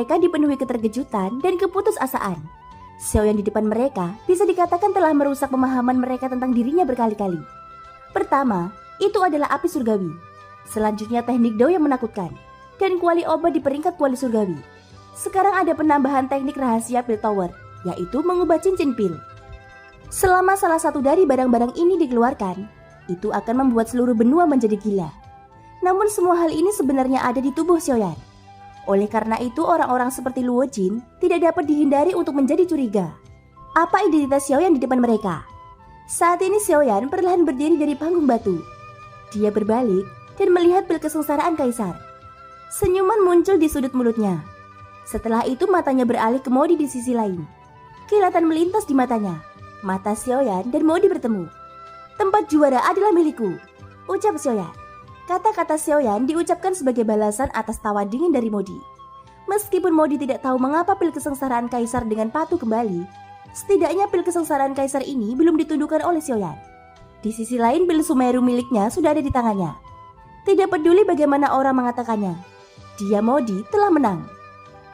Mereka dipenuhi keterkejutan dan keputusasaan. Xiaoyan di depan mereka bisa dikatakan telah merusak pemahaman mereka tentang dirinya berkali-kali. Pertama, itu adalah api surgawi. Selanjutnya teknik Dao yang menakutkan. Dan kuali obat di peringkat kuali surgawi. Sekarang ada penambahan teknik rahasia pil tower, yaitu mengubah cincin pil. Selama salah satu dari barang-barang ini dikeluarkan, itu akan membuat seluruh benua menjadi gila. Namun semua hal ini sebenarnya ada di tubuh Xiaoyan. Oleh karena itu orang-orang seperti Luo Jin tidak dapat dihindari untuk menjadi curiga. Apa identitas Xiaoyan di depan mereka? Saat ini Xiaoyan perlahan berdiri dari panggung batu. Dia berbalik dan melihat pil kesengsaraan kaisar. Senyuman muncul di sudut mulutnya. Setelah itu matanya beralih ke Modi di sisi lain. Kilatan melintas di matanya. Mata Xiaoyan dan Modi bertemu. Tempat juara adalah milikku, ucap Xiaoyan. Kata-kata Xiaoyan diucapkan sebagai balasan atas tawa dingin dari Modi. Meskipun Modi tidak tahu mengapa pil kesengsaraan kaisar dengan patuh kembali, setidaknya pil kesengsaraan kaisar ini belum ditundukkan oleh Xiaoyan. Di sisi lain pil Sumeru miliknya sudah ada di tangannya. Tidak peduli bagaimana orang mengatakannya, dia Modi telah menang.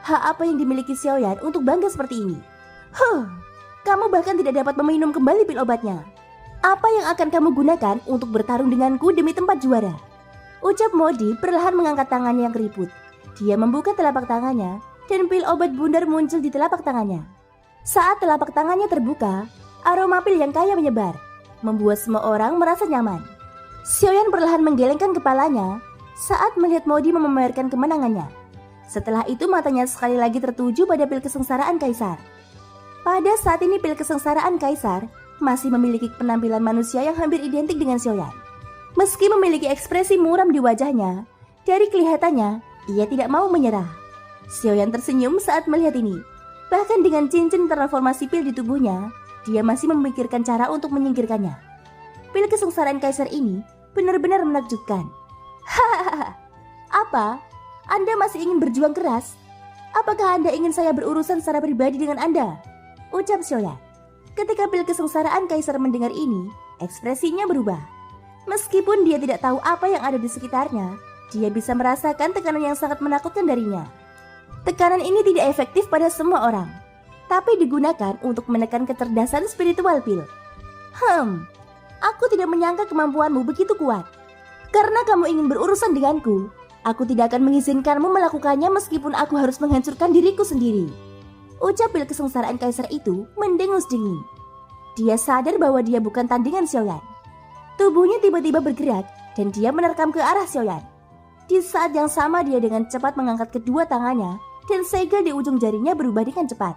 Hak apa yang dimiliki Xiaoyan untuk bangga seperti ini? Kamu bahkan tidak dapat meminum kembali pil obatnya. Apa yang akan kamu gunakan untuk bertarung denganku demi tempat juara? Ucap Modi perlahan mengangkat tangannya yang keriput. Dia membuka telapak tangannya dan pil obat bundar muncul di telapak tangannya. Saat telapak tangannya terbuka, aroma pil yang kaya menyebar, membuat semua orang merasa nyaman. Xiaoyan perlahan menggelengkan kepalanya saat melihat Modi memamerkan kemenangannya. Setelah itu matanya sekali lagi tertuju pada pil kesengsaraan kaisar. Pada saat ini pil kesengsaraan kaisar masih memiliki penampilan manusia yang hampir identik dengan Xiaoyan. Meski memiliki ekspresi muram di wajahnya, dari kelihatannya ia tidak mau menyerah. Xiaoyan tersenyum saat melihat ini. Bahkan dengan cincin transformasi pil di tubuhnya, dia masih memikirkan cara untuk menyingkirkannya. Pil kesengsaraan kaisar ini benar-benar menakjubkan. Hahaha, apa? Anda masih ingin berjuang keras? Apakah Anda ingin saya berurusan secara pribadi dengan Anda? Ucap Xiaoyan. Ketika pil kesengsaraan kaisar mendengar ini, ekspresinya berubah. Meskipun dia tidak tahu apa yang ada di sekitarnya, dia bisa merasakan tekanan yang sangat menakutkan darinya. Tekanan ini tidak efektif pada semua orang, tapi digunakan untuk menekan kecerdasan spiritual pil. Aku tidak menyangka kemampuanmu begitu kuat. Karena kamu ingin berurusan denganku, aku tidak akan mengizinkanmu melakukannya meskipun aku harus menghancurkan diriku sendiri. Ucap pil kesengsaraan kaisar itu mendengus dingin. Dia sadar bahwa dia bukan tandingan Xiaoyan. Tubuhnya tiba-tiba bergerak dan dia menerkam ke arah Xiaoyan. Di saat yang sama dia dengan cepat mengangkat kedua tangannya dan segel di ujung jarinya berubah dengan cepat.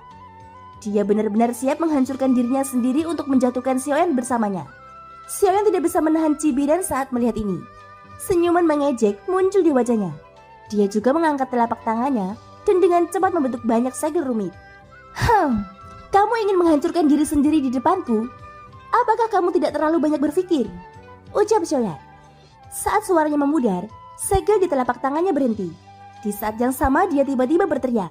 Dia benar-benar siap menghancurkan dirinya sendiri untuk menjatuhkan Xiaoyan bersamanya. Xiaoyan tidak bisa menahan cibiran saat melihat ini. Senyuman mengejek muncul di wajahnya. Dia juga mengangkat telapak tangannya dan dengan cepat membentuk banyak segel rumit. Kamu ingin menghancurkan diri sendiri di depanku? Apakah kamu tidak terlalu banyak berpikir? Ucap Xiaoyan. Saat suaranya memudar, segel di telapak tangannya berhenti. Di saat yang sama dia tiba-tiba berteriak.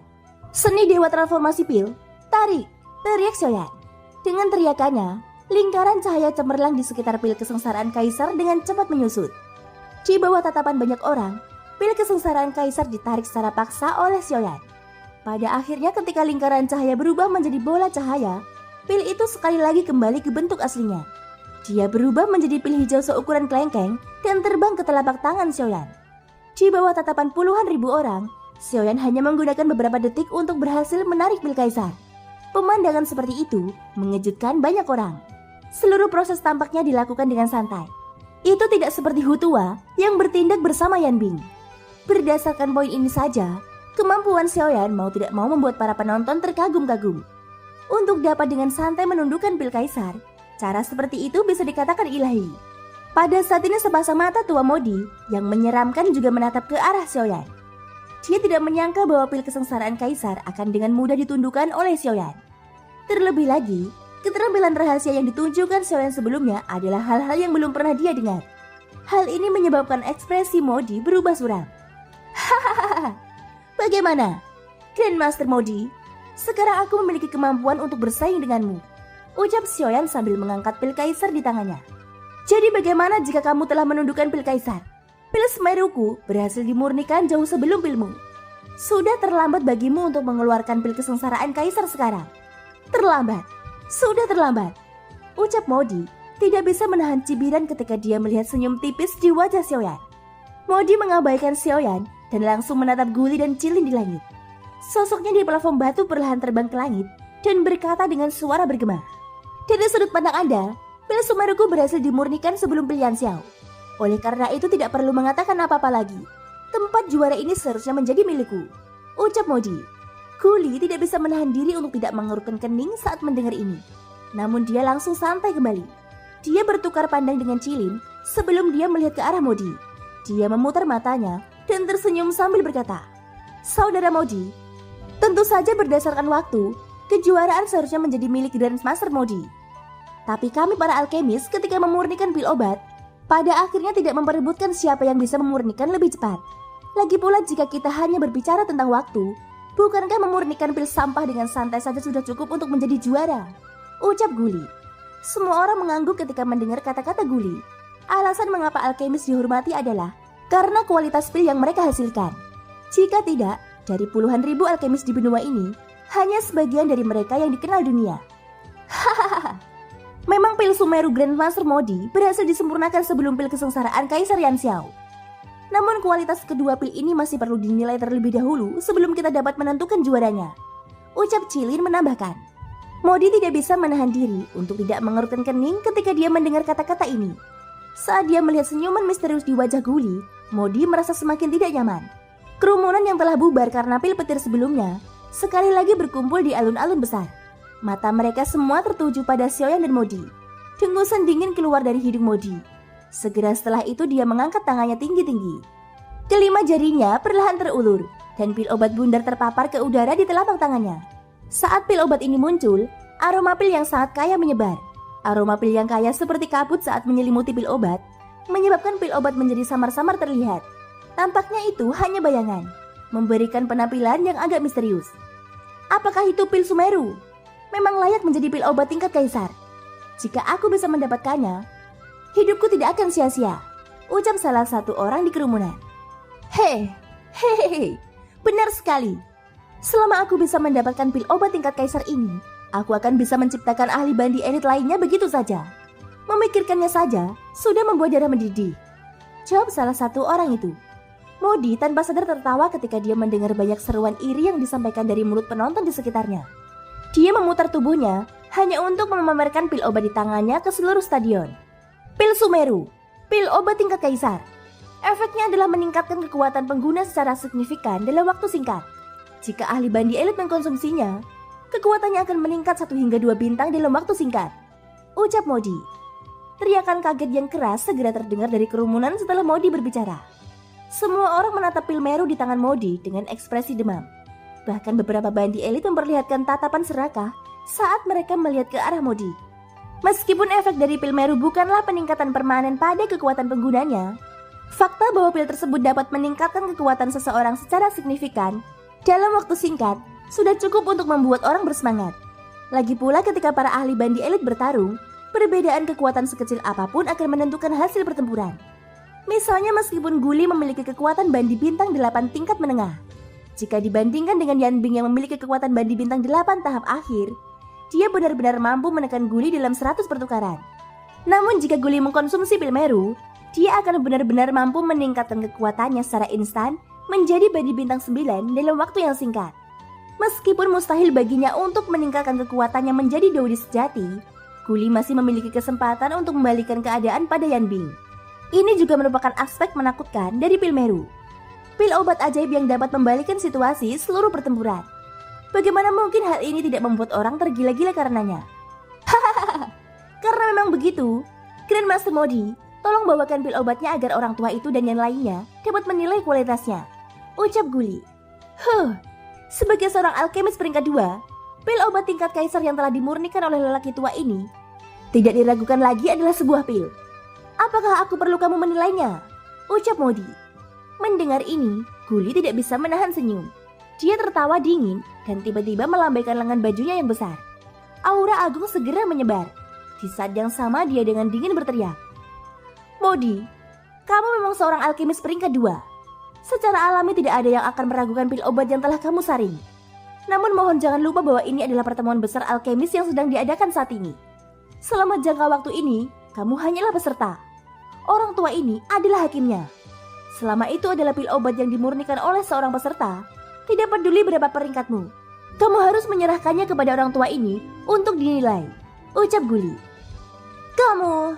Seni dewa transformasi pil, tarik! Teriak Xiaoyan. Dengan teriakannya, lingkaran cahaya cemerlang di sekitar pil kesengsaraan kaisar dengan cepat menyusut. Di bawah tatapan banyak orang, pil kesengsaraan kaisar ditarik secara paksa oleh Xiaoyan. Pada akhirnya ketika lingkaran cahaya berubah menjadi bola cahaya, pil itu sekali lagi kembali ke bentuk aslinya. Dia berubah menjadi pil hijau seukuran kelengkeng dan terbang ke telapak tangan Xiaoyan. Di bawah tatapan puluhan ribu orang, Xiaoyan hanya menggunakan beberapa detik untuk berhasil menarik pil kaisar. Pemandangan seperti itu mengejutkan banyak orang. Seluruh proses tampaknya dilakukan dengan santai. Itu tidak seperti Hu Tua yang bertindak bersama Yan Bing. Berdasarkan poin ini saja, kemampuan Xiaoyan mau tidak mau membuat para penonton terkagum-kagum. Untuk dapat dengan santai menundukkan pil kaisar, cara seperti itu bisa dikatakan ilahi. Pada saat ini sepasang mata tua Modi yang menyeramkan juga menatap ke arah Xiaoyan. Dia tidak menyangka bahwa pil kesengsaraan kaisar akan dengan mudah ditundukkan oleh Xiaoyan. Terlebih lagi, keterampilan rahasia yang ditunjukkan Xiaoyan sebelumnya adalah hal-hal yang belum pernah dia dengar. Hal ini menyebabkan ekspresi Modi berubah suram. Hahaha, bagaimana? Grandmaster Modi, sekarang aku memiliki kemampuan untuk bersaing denganmu, ucap Xiaoyan sambil mengangkat pil kaisar di tangannya. Jadi bagaimana jika kamu telah menundukkan pil kaisar? Pil Semeruku berhasil dimurnikan jauh sebelum pilmu. Sudah terlambat bagimu untuk mengeluarkan pil kesengsaraan kaisar sekarang. Terlambat, sudah terlambat, ucap Modi, tidak bisa menahan cibiran ketika dia melihat senyum tipis di wajah Xiaoyan. Modi mengabaikan Xiaoyan dan langsung menatap Guli dan Cilin di langit. Sosoknya di platform batu perlahan terbang ke langit dan berkata dengan suara bergema, "Dari sudut pandang Anda, pil Sumeruku berhasil dimurnikan sebelum pil Yan Xiao. Oleh karena itu tidak perlu mengatakan apa-apa lagi. Tempat juara ini seharusnya menjadi milikku," ucap Modi. Guli tidak bisa menahan diri untuk tidak mengerutkan kening saat mendengar ini. Namun dia langsung santai kembali. Dia bertukar pandang dengan Cilin sebelum dia melihat ke arah Modi. Dia memutar matanya dan tersenyum sambil berkata, "Saudara Modi, tentu saja berdasarkan waktu, kejuaraan seharusnya menjadi milik Grandmaster Modi. Tapi kami para alkemis ketika memurnikan pil obat, pada akhirnya tidak memperebutkan siapa yang bisa memurnikan lebih cepat. Lagi pula jika kita hanya berbicara tentang waktu, bukankah memurnikan pil sampah dengan santai saja sudah cukup untuk menjadi juara?" ucap Guli. Semua orang mengangguk ketika mendengar kata-kata Guli. Alasan mengapa alkemis dihormati adalah karena kualitas pil yang mereka hasilkan. Jika tidak, dari puluhan ribu alkemis di benua ini, hanya sebagian dari mereka yang dikenal dunia. Hahaha. Memang pil Sumeru Grandmaster Modi berhasil disempurnakan sebelum pil kesengsaraan Kaisar Yan Xiao. Namun kualitas kedua pil ini masih perlu dinilai terlebih dahulu sebelum kita dapat menentukan juaranya, ucap Cilin menambahkan. Modi tidak bisa menahan diri untuk tidak mengerutkan kening ketika dia mendengar kata-kata ini. Saat dia melihat senyuman misterius di wajah Guli, Modi merasa semakin tidak nyaman. Kerumunan yang telah bubar karena pil petir sebelumnya sekali lagi berkumpul di alun-alun besar. Mata mereka semua tertuju pada Xiaoyan dan Modi. Dengusan dingin keluar dari hidung Modi. Segera setelah itu dia mengangkat tangannya tinggi-tinggi. Kelima jarinya perlahan terulur dan pil obat bundar terpapar ke udara di telapak tangannya. Saat pil obat ini muncul, aroma pil yang sangat kaya menyebar. Aroma pil yang kaya seperti kabut saat menyelimuti pil obat, menyebabkan pil obat menjadi samar-samar terlihat. Tampaknya itu hanya bayangan, memberikan penampilan yang agak misterius. Apakah itu pil Sumeru? Memang layak menjadi pil obat tingkat kaisar. Jika aku bisa mendapatkannya, hidupku tidak akan sia-sia, ucap salah satu orang di kerumunan. Hehehe, benar sekali. Selama aku bisa mendapatkan pil obat tingkat kaisar ini, aku akan bisa menciptakan ahli bandi elit lainnya begitu saja. Memikirkannya saja sudah membuat darah mendidih, jawab salah satu orang itu. Modi tanpa sadar tertawa ketika dia mendengar banyak seruan iri yang disampaikan dari mulut penonton di sekitarnya. Dia memutar tubuhnya hanya untuk memamerkan pil obat di tangannya ke seluruh stadion. Pil Sumeru, pil obat tingkat kaisar. Efeknya adalah meningkatkan kekuatan pengguna secara signifikan dalam waktu singkat. Jika ahli bandi elit mengkonsumsinya, kekuatannya akan meningkat 1 hingga 2 bintang dalam waktu singkat, ucap Modi. Teriakan kaget yang keras segera terdengar dari kerumunan setelah Modi berbicara. Semua orang menatap pil Meru di tangan Modi dengan ekspresi demam. Bahkan beberapa bandi elit memperlihatkan tatapan serakah saat mereka melihat ke arah Modi. Meskipun efek dari pil Meru bukanlah peningkatan permanen pada kekuatan penggunanya, fakta bahwa pil tersebut dapat meningkatkan kekuatan seseorang secara signifikan dalam waktu singkat sudah cukup untuk membuat orang bersemangat. Lagi pula ketika para ahli bandi elit bertarung, perbedaan kekuatan sekecil apapun akan menentukan hasil pertempuran. Misalnya meskipun Guli memiliki kekuatan bandi bintang 8 tingkat menengah, jika dibandingkan dengan Yan Bing yang memiliki kekuatan bandi bintang 8 tahap akhir, dia benar-benar mampu menekan Guli dalam 100 pertukaran. Namun jika Guli mengkonsumsi pil Meru, dia akan benar-benar mampu meningkatkan kekuatannya secara instan menjadi bandi bintang 9 dalam waktu yang singkat. Meskipun mustahil baginya untuk meningkatkan kekuatannya menjadi Dodi sejati, Guli masih memiliki kesempatan untuk membalikan keadaan pada Yan Bing. Ini juga merupakan aspek menakutkan dari pil Meru. Pil obat ajaib yang dapat membalikkan situasi seluruh pertempuran. Bagaimana mungkin hal ini tidak membuat orang tergila-gila karenanya? Hahaha, karena memang begitu. Grandmaster Modi, tolong bawakan pil obatnya agar orang tua itu dan yang lainnya dapat menilai kualitasnya, ucap Guli. Sebagai seorang alkemis peringkat 2, pil obat tingkat kaisar yang telah dimurnikan oleh lelaki tua ini tidak diragukan lagi adalah sebuah pil. Apakah aku perlu kamu menilainya? Ucap Modi. Mendengar ini, Guli tidak bisa menahan senyum. Dia tertawa dingin dan tiba-tiba melambaikan lengan bajunya yang besar. Aura agung segera menyebar. Di saat yang sama dia dengan dingin berteriak, "Modi, kamu memang seorang alkemis peringkat 2. Secara alami tidak ada yang akan meragukan pil obat yang telah kamu saring. Namun mohon jangan lupa bahwa ini adalah pertemuan besar alkemis yang sedang diadakan saat ini. Selama jangka waktu ini, kamu hanyalah peserta. Orang tua ini adalah hakimnya. Selama itu adalah pil obat yang dimurnikan oleh seorang peserta, tidak peduli berapa peringkatmu. Kamu harus menyerahkannya kepada orang tua ini untuk dinilai, ucap Guli. Kamu,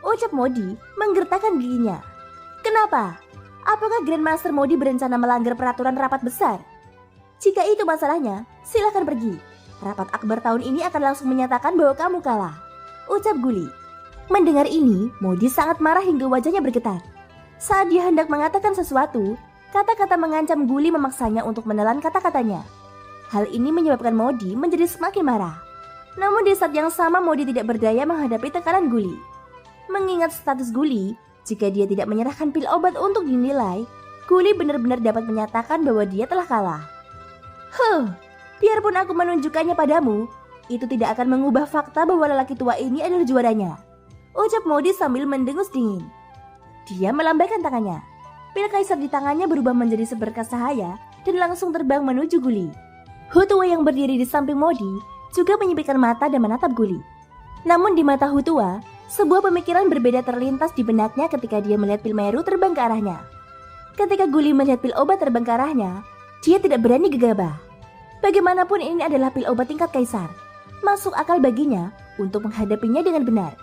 ucap Modi menggertakkan giginya. Kenapa? Apakah Grandmaster Modi berencana melanggar peraturan rapat besar? Jika itu masalahnya, silakan pergi. Rapat akbar tahun ini akan langsung menyatakan bahwa kamu kalah, ucap Guli. Mendengar ini, Modi sangat marah hingga wajahnya bergetar. Saat dia hendak mengatakan sesuatu, kata-kata mengancam Guli memaksanya untuk menelan kata-katanya. Hal ini menyebabkan Modi menjadi semakin marah. Namun di saat yang sama Modi tidak berdaya menghadapi tekanan Guli. Mengingat status Guli, jika dia tidak menyerahkan pil obat untuk dinilai, Guli benar-benar dapat menyatakan bahwa dia telah kalah. Biarpun aku menunjukkannya padamu, itu tidak akan mengubah fakta bahwa lelaki tua ini adalah juaranya, ucap Modi sambil mendengus dingin. Dia melambaikan tangannya. Pil kaisar di tangannya berubah menjadi seberkas cahaya dan langsung terbang menuju Guli. Hutua yang berdiri di samping Modi juga menyipitkan mata dan menatap Guli. Namun di mata Hutua, sebuah pemikiran berbeda terlintas di benaknya ketika dia melihat pil Meru terbang ke arahnya. Ketika Guli melihat pil obat terbang ke arahnya, dia tidak berani gegabah. Bagaimanapun ini adalah pil obat tingkat kaisar. Masuk akal baginya untuk menghadapinya dengan benar.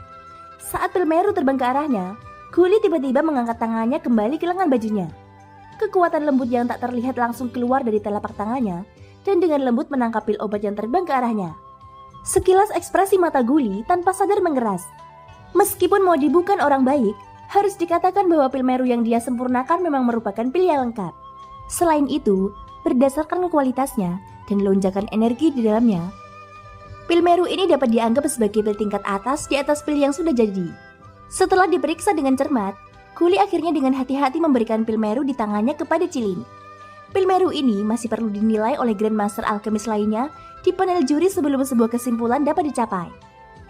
Saat pil Meru terbang ke arahnya, Guli tiba-tiba mengangkat tangannya kembali ke lengan bajunya. Kekuatan lembut yang tak terlihat langsung keluar dari telapak tangannya dan dengan lembut menangkap pil obat yang terbang ke arahnya. Sekilas ekspresi mata Guli tanpa sadar mengeras. Meskipun Modi bukan orang baik, harus dikatakan bahwa pil Meru yang dia sempurnakan memang merupakan pil yang lengkap. Selain itu, berdasarkan kualitasnya dan lonjakan energi di dalamnya, pil Meru ini dapat dianggap sebagai pil tingkat atas di atas pil yang sudah jadi. Setelah diperiksa dengan cermat, Guli akhirnya dengan hati-hati memberikan pil Meru di tangannya kepada Cilin. Pil Meru ini masih perlu dinilai oleh Grandmaster Alkemis lainnya di panel juri sebelum sebuah kesimpulan dapat dicapai.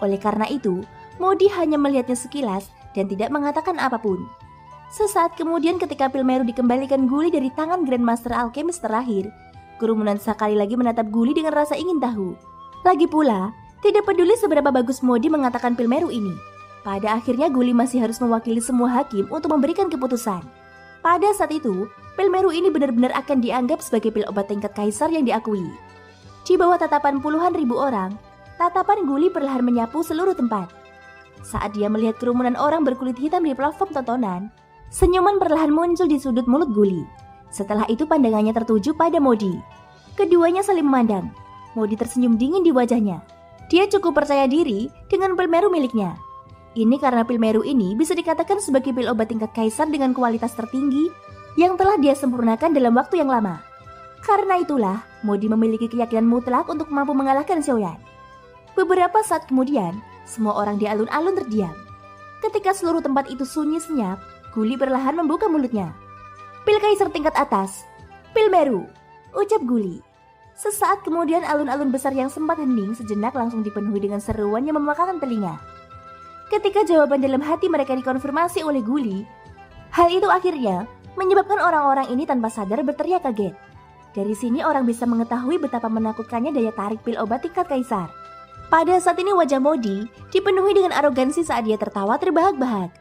Oleh karena itu, Modi hanya melihatnya sekilas dan tidak mengatakan apapun. Sesaat kemudian ketika pil Meru dikembalikan Guli dari tangan Grandmaster Alkemis terakhir, kerumunan sekali lagi menatap Guli dengan rasa ingin tahu. Lagi pula, tidak peduli seberapa bagus Modi mengatakan pil Meru ini. Pada akhirnya Guli masih harus mewakili semua hakim untuk memberikan keputusan. Pada saat itu, pil Meru ini benar-benar akan dianggap sebagai pil obat tingkat kaisar yang diakui. Di bawah tatapan puluhan ribu orang, tatapan Guli perlahan menyapu seluruh tempat. Saat dia melihat kerumunan orang berkulit hitam di platform tontonan, senyuman perlahan muncul di sudut mulut Guli. Setelah itu pandangannya tertuju pada Modi. Keduanya saling memandang. Modi tersenyum dingin di wajahnya. Dia cukup percaya diri dengan pil Meru miliknya. Ini karena pil Meru ini bisa dikatakan sebagai pil obat tingkat kaisar dengan kualitas tertinggi yang telah dia sempurnakan dalam waktu yang lama. Karena itulah, Modi memiliki keyakinan mutlak untuk mampu mengalahkan Xiaoyan. Beberapa saat kemudian, semua orang di alun-alun terdiam. Ketika seluruh tempat itu sunyi senyap, Guli perlahan membuka mulutnya. Pil kaisar tingkat atas, pil Meru, ucap Guli. Sesaat kemudian alun-alun besar yang sempat hening sejenak langsung dipenuhi dengan seruan yang memekakan telinga. Ketika jawaban dalam hati mereka dikonfirmasi oleh Guli, hal itu akhirnya menyebabkan orang-orang ini tanpa sadar berteriak kaget. Dari sini orang bisa mengetahui betapa menakutkannya daya tarik pil obat tingkat kaisar. Pada saat ini wajah Modi dipenuhi dengan arogansi saat dia tertawa terbahak-bahak.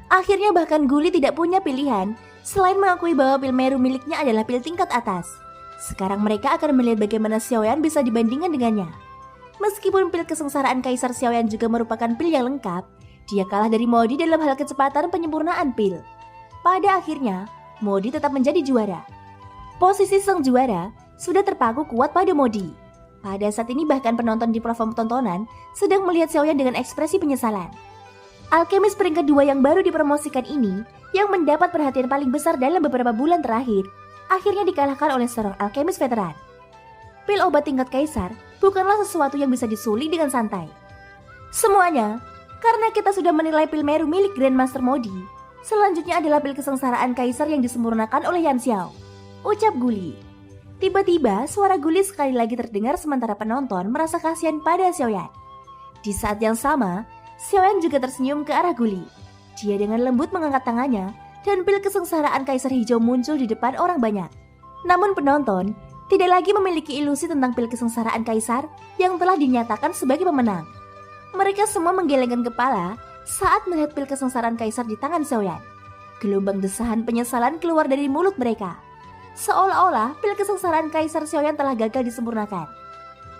Akhirnya bahkan Guli tidak punya pilihan selain mengakui bahwa pil Meru miliknya adalah pil tingkat atas. Sekarang mereka akan melihat bagaimana Xiaoyan bisa dibandingkan dengannya. Meskipun pil kesengsaraan Kaisar Xiaoyan juga merupakan pil yang lengkap, dia kalah dari Modi dalam hal kecepatan penyempurnaan pil. Pada akhirnya, Modi tetap menjadi juara. Posisi sang juara sudah terpaku kuat pada Modi. Pada saat ini bahkan penonton di platform tontonan sedang melihat Xiaoyan dengan ekspresi penyesalan. Alkemis peringkat 2 yang baru dipromosikan ini, yang mendapat perhatian paling besar dalam beberapa bulan terakhir, akhirnya dikalahkan oleh seorang alkemis veteran. Pil obat tingkat kaisar bukanlah sesuatu yang bisa disuli dengan santai. Semuanya, karena kita sudah menilai pil Meru milik Grandmaster Modi, selanjutnya adalah pil kesengsaraan kaisar yang disempurnakan oleh Yan Xiao, ucap Guli. Tiba-tiba suara Guli sekali lagi terdengar sementara penonton merasa kasihan pada Xiaoyan. Di saat yang sama, Xiaoyan juga tersenyum ke arah Guli. Dia dengan lembut mengangkat tangannya dan pil kesengsaraan Kaisar Hijau muncul di depan orang banyak. Namun penonton tidak lagi memiliki ilusi tentang pil kesengsaraan Kaisar yang telah dinyatakan sebagai pemenang. Mereka semua menggelengkan kepala saat melihat pil kesengsaraan Kaisar di tangan Xiaoyan. Gelombang desahan penyesalan keluar dari mulut mereka. Seolah-olah pil kesengsaraan Kaisar Xiaoyan telah gagal disempurnakan.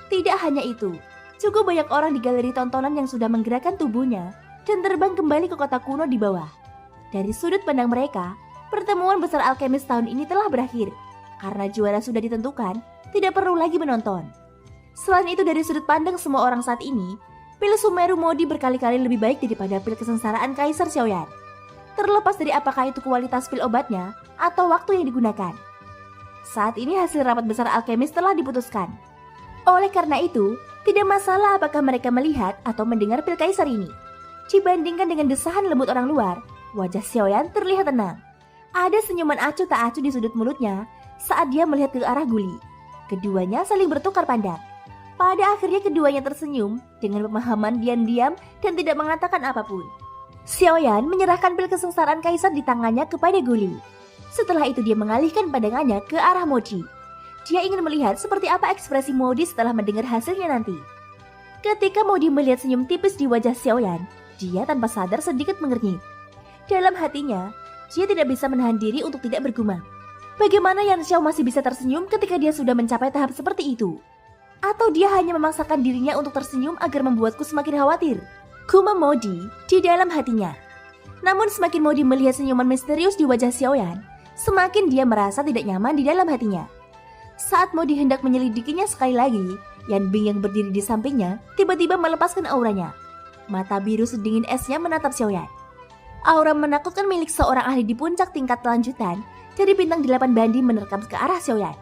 Tidak hanya itu, cukup banyak orang di galeri tontonan yang sudah menggerakkan tubuhnya dan terbang kembali ke kota kuno di bawah. Dari sudut pandang mereka, pertemuan besar alkemis tahun ini telah berakhir. Karena juara sudah ditentukan, tidak perlu lagi menonton. Selain itu, dari sudut pandang semua orang saat ini, pil Sumeru Modi berkali-kali lebih baik daripada pil kesengsaraan Kaisar Xiaoyan. Terlepas dari apakah itu kualitas pil obatnya atau waktu yang digunakan. Saat ini hasil rapat besar alkemis telah diputuskan. Oleh karena itu, tidak masalah apakah mereka melihat atau mendengar pil Kaisar ini. Dibandingkan dengan desahan lembut orang luar, wajah Xiaoyan terlihat tenang. Ada senyuman acuh tak acuh di sudut mulutnya saat dia melihat ke arah Guli. Keduanya saling bertukar pandang. Pada akhirnya keduanya tersenyum dengan pemahaman diam-diam dan tidak mengatakan apapun. Xiaoyan menyerahkan pil kesengsaraan Kaisar di tangannya kepada Guli. Setelah itu dia mengalihkan pandangannya ke arah Modi. Dia ingin melihat seperti apa ekspresi Modi setelah mendengar hasilnya nanti. Ketika Modi melihat senyum tipis di wajah Xiaoyan, dia tanpa sadar sedikit mengernyit. Dalam hatinya, dia tidak bisa menahan diri untuk tidak bergumam. Bagaimana Yan Xiao masih bisa tersenyum ketika dia sudah mencapai tahap seperti itu? Atau dia hanya memaksakan dirinya untuk tersenyum agar membuatku semakin khawatir? Gumam Modi di dalam hatinya. Namun semakin Modi melihat senyuman misterius di wajah Xiaoyan, semakin dia merasa tidak nyaman di dalam hatinya. Saat Modi hendak menyelidikinya sekali lagi, Yan Bing yang berdiri di sampingnya tiba-tiba melepaskan auranya. Mata biru sedingin esnya menatap Xiaoyan. Aura menakutkan milik seorang ahli di puncak tingkat lanjutan dari bintang 8 bandi menerkam ke arah Xiaoyan.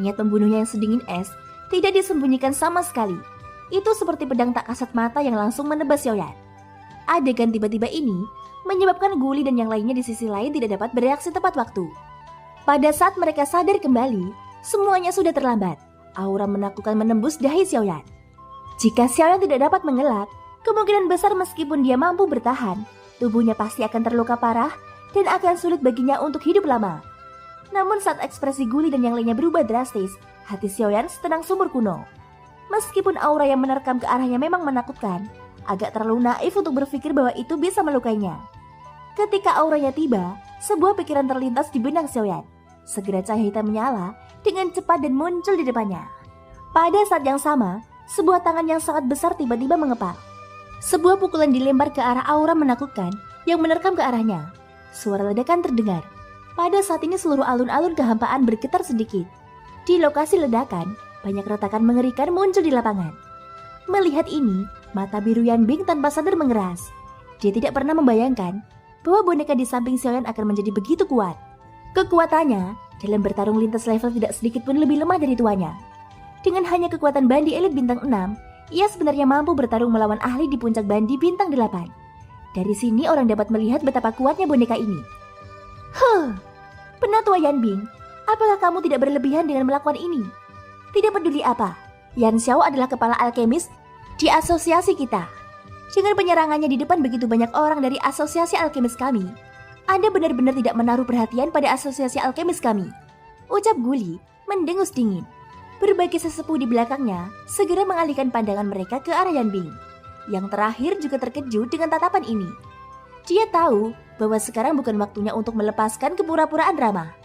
Niat membunuhnya yang sedingin es tidak disembunyikan sama sekali. Itu seperti pedang tak kasat mata yang langsung menebas Xiaoyan. Adegan tiba-tiba ini menyebabkan Guli dan yang lainnya di sisi lain tidak dapat bereaksi tepat waktu. Pada saat mereka sadar kembali, semuanya sudah terlambat. Aura menakutkan menembus dahi Xiaoyan. Jika Xiaoyan tidak dapat mengelak, kemungkinan besar meskipun dia mampu bertahan, tubuhnya pasti akan terluka parah dan akan sulit baginya untuk hidup lama. Namun saat ekspresi Guli dan yang lainnya berubah drastis, hati Xiaoyan setenang sumur kuno. Meskipun aura yang menerkam ke arahnya memang menakutkan, agak terlalu naif untuk berpikir bahwa itu bisa melukainya. Ketika auranya tiba, sebuah pikiran terlintas di benak Xiaoyan. Segera cahaya hitam menyala dengan cepat dan muncul di depannya. Pada saat yang sama, sebuah tangan yang sangat besar tiba-tiba mengepal. Sebuah pukulan dilempar ke arah aura menakutkan yang menerkam ke arahnya. Suara ledakan terdengar. Pada saat ini seluruh alun-alun kehampaan bergetar sedikit. Di lokasi ledakan, banyak retakan mengerikan muncul di lapangan. Melihat ini, mata biru Yan Bing tanpa sadar mengeras. Dia tidak pernah membayangkan bahwa boneka di samping Xiaoyan akan menjadi begitu kuat. Kekuatannya dalam bertarung lintas level tidak sedikit pun lebih lemah dari tuanya. Dengan hanya kekuatan bandi elit bintang 6, ia sebenarnya mampu bertarung melawan ahli di puncak bandi bintang 8. Dari sini orang dapat melihat betapa kuatnya boneka ini. Penatua Yan Bing, apakah kamu tidak berlebihan dengan melakukan ini? Tidak peduli apa, Yan Xiao adalah kepala alkemis di asosiasi kita. Dengan penyerangannya di depan begitu banyak orang dari asosiasi alkemis kami, Anda benar-benar tidak menaruh perhatian pada asosiasi alkemis kami. Ucap Guli mendengus dingin. Berbagai sesepuh di belakangnya segera mengalihkan pandangan mereka ke arah Yan Bing. Yang terakhir juga terkejut dengan tatapan ini. Dia tahu bahwa sekarang bukan waktunya untuk melepaskan kepura-puraan ramah.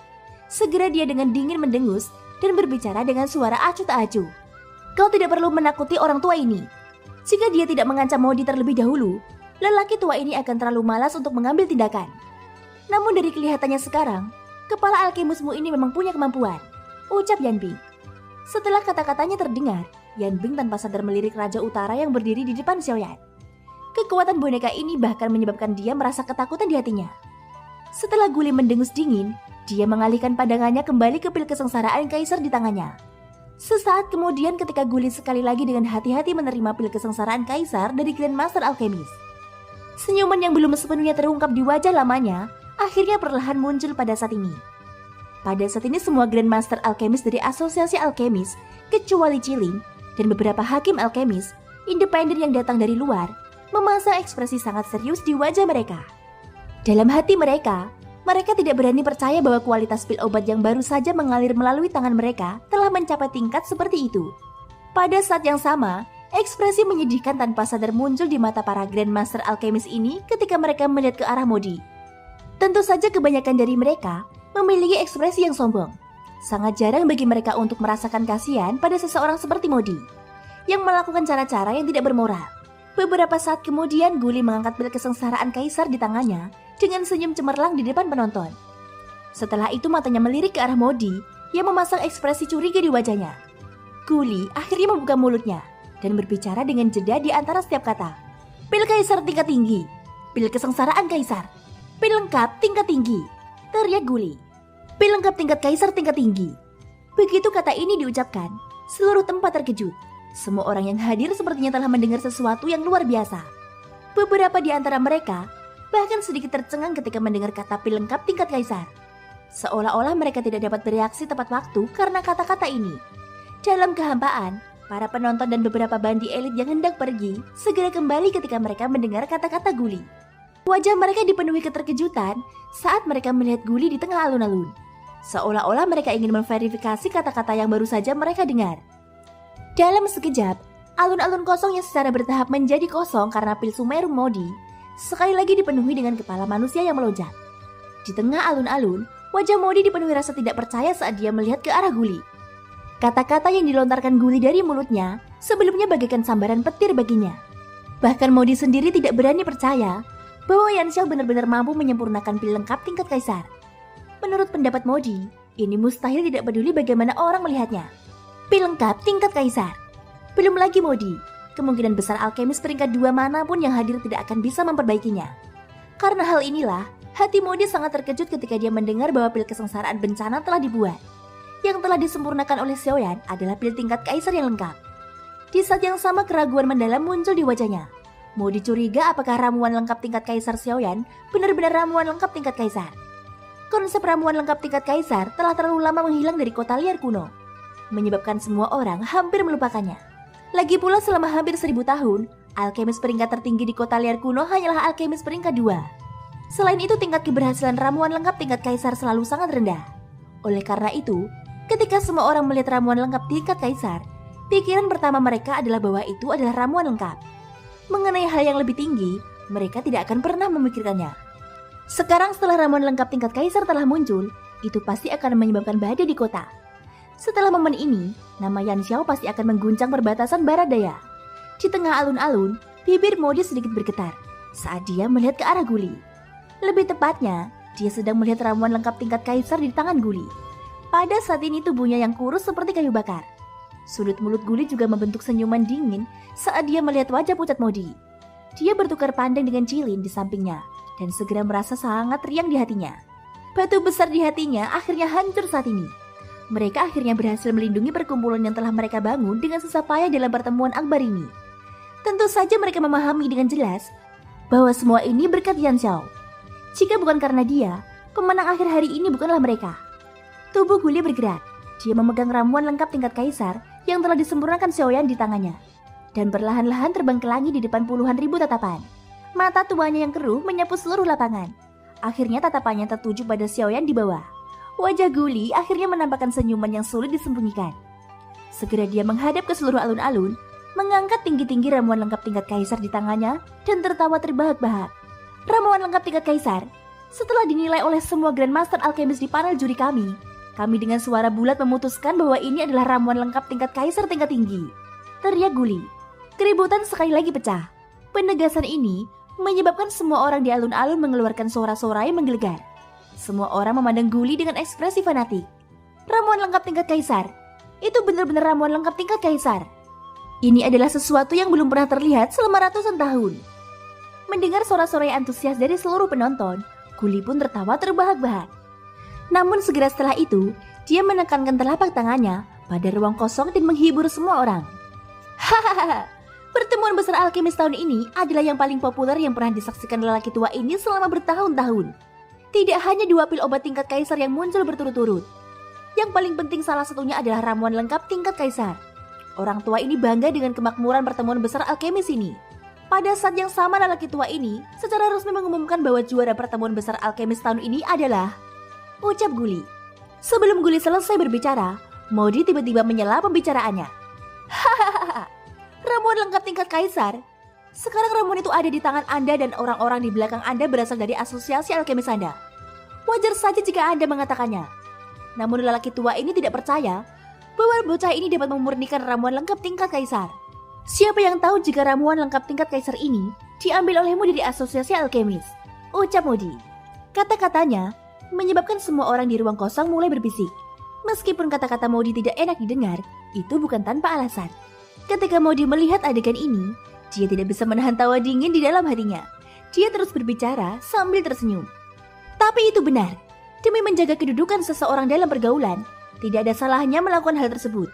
Segera dia dengan dingin mendengus dan berbicara dengan suara acuh tak acuh. Kau tidak perlu menakuti orang tua ini. Jika dia tidak mengancam Modi terlebih dahulu, lelaki tua ini akan terlalu malas untuk mengambil tindakan. Namun dari kelihatannya sekarang, kepala alkemismu ini memang punya kemampuan, ucap Yan Bing. Setelah kata-katanya terdengar, Yan Bing tanpa sadar melirik Raja Utara yang berdiri di depan Xiaoyan. Kekuatan boneka ini bahkan menyebabkan dia merasa ketakutan di hatinya. Setelah Guli mendengus dingin, dia mengalihkan pandangannya kembali ke pil kesengsaraan Kaisar di tangannya. Sesaat kemudian ketika Guli sekali lagi dengan hati-hati menerima pil kesengsaraan Kaisar dari Grandmaster Alkemis. Senyuman yang belum sepenuhnya terungkap di wajah lamanya akhirnya perlahan muncul pada saat ini. Pada saat ini semua Grandmaster Alkemis dari Asosiasi Alkemis, kecuali Ciling dan beberapa hakim alkemis independen yang datang dari luar, memasang ekspresi sangat serius di wajah mereka. Dalam hati mereka, Mereka tidak berani percaya bahwa kualitas pil obat yang baru saja mengalir melalui tangan mereka telah mencapai tingkat seperti itu. Pada saat yang sama, ekspresi menyedihkan tanpa sadar muncul di mata para Grandmaster Alchemist ini ketika mereka melihat ke arah Modi. Tentu saja kebanyakan dari mereka memiliki ekspresi yang sombong. Sangat jarang bagi mereka untuk merasakan kasihan pada seseorang seperti Modi, yang melakukan cara-cara yang tidak bermoral. Beberapa saat kemudian, Guli mengangkat pil kesengsaraan kaisar di tangannya dengan senyum cemerlang di depan penonton. Setelah itu matanya melirik ke arah Modi yang memasang ekspresi curiga di wajahnya. Guli akhirnya membuka mulutnya dan berbicara dengan jeda di antara setiap kata. Pil kaisar tingkat tinggi, pil kesengsaraan kaisar, pil lengkap tingkat tinggi, teriak Guli. Pil lengkap tingkat kaisar tingkat tinggi. Begitu kata ini diucapkan, seluruh tempat terkejut. Semua orang yang hadir sepertinya telah mendengar sesuatu yang luar biasa. Beberapa di antara mereka bahkan sedikit tercengang ketika mendengar kata pil lengkap tingkat kaisar. Seolah-olah mereka tidak dapat bereaksi tepat waktu karena kata-kata ini. Dalam kehampaan, para penonton dan beberapa bandi elit yang hendak pergi segera kembali ketika mereka mendengar kata-kata Guli. Wajah mereka dipenuhi keterkejutan saat mereka melihat Guli di tengah alun-alun. Seolah-olah mereka ingin memverifikasi kata-kata yang baru saja mereka dengar. Dalam sekejap, alun-alun kosong yang secara bertahap menjadi kosong karena pil Sumeru Modi sekali lagi dipenuhi dengan kepala manusia yang melonjak. Di tengah alun-alun, wajah Modi dipenuhi rasa tidak percaya saat dia melihat ke arah Guli. Kata-kata yang dilontarkan Guli dari mulutnya sebelumnya bagaikan sambaran petir baginya. Bahkan Modi sendiri tidak berani percaya bahwa Yanxiao benar-benar mampu menyempurnakan pil lengkap tingkat kaisar. Menurut pendapat Modi, ini mustahil tidak peduli bagaimana orang melihatnya. Pil lengkap tingkat kaisar. Belum lagi Modi, kemungkinan besar alkemis peringkat 2 manapun yang hadir tidak akan bisa memperbaikinya. Karena hal inilah, hati Modi sangat terkejut ketika dia mendengar bahwa pil kesengsaraan bencana telah dibuat. Yang telah disempurnakan oleh Xiaoyan adalah pil tingkat kaisar yang lengkap. Di saat yang sama keraguan mendalam muncul di wajahnya. Modi curiga apakah ramuan lengkap tingkat kaisar Xiaoyan benar-benar ramuan lengkap tingkat kaisar. Konsep ramuan lengkap tingkat kaisar telah terlalu lama menghilang dari kota liar kuno, menyebabkan semua orang hampir melupakannya. Lagi pula selama hampir 1000 tahun, alkemis peringkat tertinggi di kota liar kuno hanyalah alkemis peringkat 2. Selain itu tingkat keberhasilan ramuan lengkap tingkat kaisar selalu sangat rendah. Oleh karena itu, ketika semua orang melihat ramuan lengkap tingkat kaisar, pikiran pertama mereka adalah bahwa itu adalah ramuan lengkap. Mengenai hal yang lebih tinggi, mereka tidak akan pernah memikirkannya. Sekarang setelah ramuan lengkap tingkat kaisar telah muncul, itu pasti akan menyebabkan badai di kota. Setelah momen ini, nama Yanxiao pasti akan mengguncang perbatasan barat daya. Di tengah alun-alun, bibir Modi sedikit bergetar saat dia melihat ke arah Guli. Lebih tepatnya, dia sedang melihat ramuan lengkap tingkat kaisar di tangan Guli. Pada saat ini tubuhnya yang kurus seperti kayu bakar. Sudut mulut Guli juga membentuk senyuman dingin saat dia melihat wajah pucat Modi. Dia bertukar pandang dengan Jilin di sampingnya dan segera merasa sangat riang di hatinya. Batu besar di hatinya akhirnya hancur saat ini. Mereka akhirnya berhasil melindungi perkumpulan yang telah mereka bangun dengan susah payah dalam pertemuan akbar ini. Tentu saja mereka memahami dengan jelas bahwa semua ini berkat Yanxiao. Jika bukan karena dia, pemenang akhir hari ini bukanlah mereka. Tubuh Guli bergerak. Dia memegang ramuan lengkap tingkat kaisar yang telah disempurnakan Xiaoyan di tangannya dan perlahan-lahan terbang ke langit di depan puluhan ribu tatapan. Mata tuanya yang keruh menyapu seluruh lapangan. Akhirnya tatapannya tertuju pada Xiaoyan di bawah. Wajah Guli akhirnya menampakkan senyuman yang sulit disembunyikan. Segera dia menghadap ke seluruh alun-alun, mengangkat tinggi-tinggi ramuan lengkap tingkat kaisar di tangannya dan tertawa terbahak-bahak. Ramuan lengkap tingkat kaisar, setelah dinilai oleh semua Grandmaster Alchemist di panel juri kami dengan suara bulat memutuskan bahwa ini adalah ramuan lengkap tingkat kaisar tingkat tinggi. Teriak Guli. Keributan sekali lagi pecah. Penegasan ini menyebabkan semua orang di alun-alun mengeluarkan suara-suara yang menggelegar. Semua orang memandang Guli dengan ekspresi fanatik. Ramuan lengkap tingkat kaisar. Itu benar-benar ramuan lengkap tingkat kaisar. Ini adalah sesuatu yang belum pernah terlihat selama ratusan tahun. Mendengar suara-suara yang antusias dari seluruh penonton, Guli pun tertawa terbahak-bahak. Namun segera setelah itu, dia menekankan telapak tangannya pada ruang kosong dan menghibur semua orang. Hahaha, pertemuan besar alkemis tahun ini adalah yang paling populer yang pernah disaksikan lelaki tua ini selama bertahun-tahun. Tidak hanya 2 pil obat tingkat kaisar yang muncul berturut-turut. Yang paling penting salah satunya adalah ramuan lengkap tingkat kaisar. Orang tua ini bangga dengan kemakmuran pertemuan besar alkemis ini. Pada saat yang sama lelaki tua ini secara resmi mengumumkan bahwa juara pertemuan besar alkemis tahun ini adalah ucap Guli. Sebelum Guli selesai berbicara, Modi tiba-tiba menyela pembicaraannya. Hahaha, ramuan lengkap tingkat kaisar. Sekarang ramuan itu ada di tangan Anda dan orang-orang di belakang Anda berasal dari asosiasi alkemis Anda. Wajar saja jika Anda mengatakannya. Namun lelaki tua ini tidak percaya bahwa bocah ini dapat memurnikan ramuan lengkap tingkat kaisar. Siapa yang tahu jika ramuan lengkap tingkat kaisar ini diambil olehmu dari asosiasi alkemis? Ucap Modi. Kata-katanya menyebabkan semua orang di ruang kosong mulai berbisik. Meskipun kata-kata Modi tidak enak didengar, itu bukan tanpa alasan. Ketika Modi melihat adegan ini, dia tidak bisa menahan tawa dingin di dalam hatinya. Dia terus berbicara sambil tersenyum. Tapi itu benar. Demi menjaga kedudukan seseorang dalam pergaulan, tidak ada salahnya melakukan hal tersebut.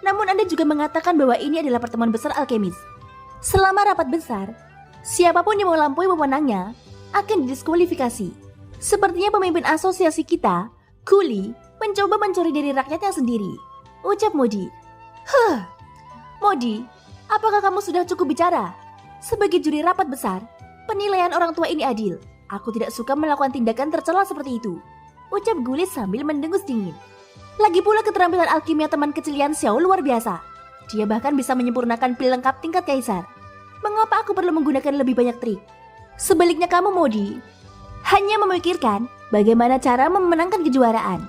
Namun Anda juga mengatakan bahwa ini adalah pertemuan besar alkemis. Selama rapat besar, siapapun yang melampaui pemenangnya akan didiskualifikasi. Sepertinya pemimpin asosiasi kita, Guli, mencoba mencuri dari rakyatnya sendiri. Ucap Modi. Modi, apakah kamu sudah cukup bicara? Sebagai juri rapat besar, penilaian orang tua ini adil. Aku tidak suka melakukan tindakan tercela seperti itu. Ucap Guli sambil mendengus dingin. Lagi pula keterampilan alkimia teman kecil Yan Xiao luar biasa. Dia bahkan bisa menyempurnakan pil lengkap tingkat kaisar. Mengapa aku perlu menggunakan lebih banyak trik? Sebaliknya kamu, Modi, hanya memikirkan bagaimana cara memenangkan kejuaraan.